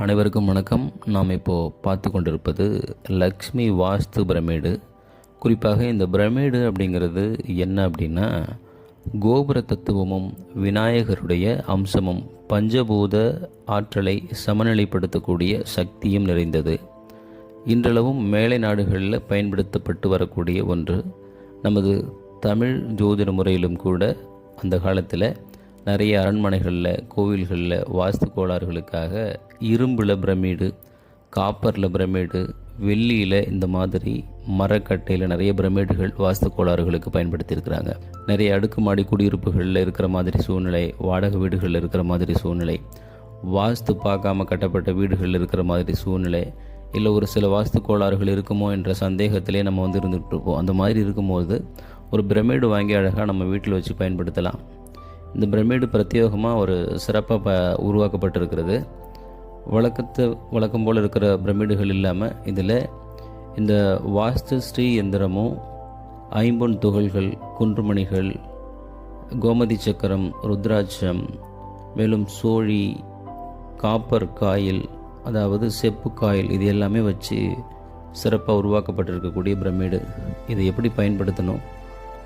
அனைவருக்கும் வணக்கம். நாம் இப்போது பார்த்து கொண்டிருப்பது லக்ஷ்மி வாஸ்து பிரமிடு. குறிப்பாக இந்த பிரமிடு அப்படிங்கிறது என்ன அப்படின்னா, கோபுர தத்துவமும் விநாயகருடைய அம்சமும் பஞ்சபூத ஆற்றலை சமநிலைப்படுத்தக்கூடிய சக்தியும் நிறைந்தது. இன்றளவும் மேலை நாடுகளில் பயன்படுத்தப்பட்டு வரக்கூடிய ஒன்று. நமது தமிழ் ஜோதிட முறையிலும் கூட அந்த காலத்தில் நிறைய அரண்மனைகளில், கோவில்களில் வாஸ்து கோளாறுகளுக்காக இரும்பில் பிரமிடு, காப்பரில் பிரமிடு, வெள்ளியில் இந்த மாதிரி மரக்கட்டையில் நிறைய பிரமிடுகள் வாஸ்து கோளாறுகளுக்கு பயன்படுத்தியிருக்கிறாங்க. நிறைய அடுக்குமாடி குடியிருப்புகளில் இருக்கிற மாதிரி சூழ்நிலை, வாடகை வீடுகளில் இருக்கிற மாதிரி சூழ்நிலை, வாஸ்து பார்க்காம கட்டப்பட்ட வீடுகளில் இருக்கிற மாதிரி சூழ்நிலை, இல்லை ஒரு சில வாஸ்து கோளாறுகள் இருக்குமோ என்ற சந்தேகத்திலே நம்ம இருந்துகிட்டு இருப்போம். அந்த மாதிரி இருக்கும்போது ஒரு பிரமிடு வாங்கி அழகாக நம்ம வீட்டில் வச்சு பயன்படுத்தலாம். இந்த பிரமிடு பிரத்யேகமாக ஒரு சிறப்பாக உருவாக்கப்பட்டிருக்கிறது. வழக்கம் போல் இருக்கிற பிரமிடுகள் இல்லாமல் இதில் இந்த வாஸ்து ஸ்ரீ எந்திரமும், ஐம்பொன் துகள்கள், குன்றுமணிகள், கோமதி சக்கரம், ருத்ராட்சம், மேலும் சோழி, காப்பர் காயில், அதாவது செப்பு காயில், இது எல்லாமே வச்சு சிறப்பாக உருவாக்கப்பட்டிருக்கக்கூடிய பிரமிடு. இதை எப்படி பயன்படுத்தணும்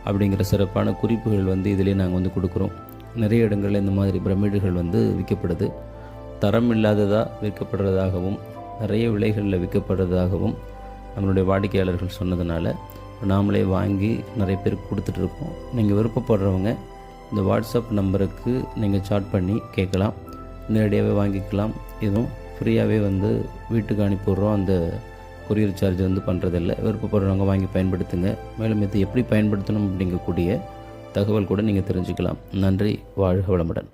அப்படிங்கிற சிறப்பான குறிப்புகள் இதிலே நாங்கள் கொடுக்குறோம். நிறைய இடங்களில் இந்த மாதிரி பிரமிடுகள் விற்கப்படுது. தரம் இல்லாததாக விற்கப்படுறதாகவும், நிறைய விலைகளில் விற்கப்படுறதாகவும் நம்மளுடைய வாடிக்கையாளர்கள் சொன்னதுனால நாமளே வாங்கி நிறைய பேருக்கு கொடுத்துட்ருக்கோம். நீங்கள் விருப்பப்படுறவங்க இந்த வாட்ஸ்அப் நம்பருக்கு நீங்கள் சாட் பண்ணி கேட்கலாம், நேரடியாகவே வாங்கிக்கலாம். இதுவும் ஃப்ரீயாகவே வீட்டுக்கு அனுப்பிடுறோம். அந்த கொரியர் சார்ஜ் பண்ணுறதில்ல. விருப்பப்படுறவங்க வாங்கி பயன்படுத்துங்க. மேலும் இது எப்படி பயன்படுத்தணும் அப்படிங்கக்கூடிய தகவல் கூட நீங்கள் தெரிஞ்சுக்கலாம். நன்றி. வாழ்க வளமுடன்.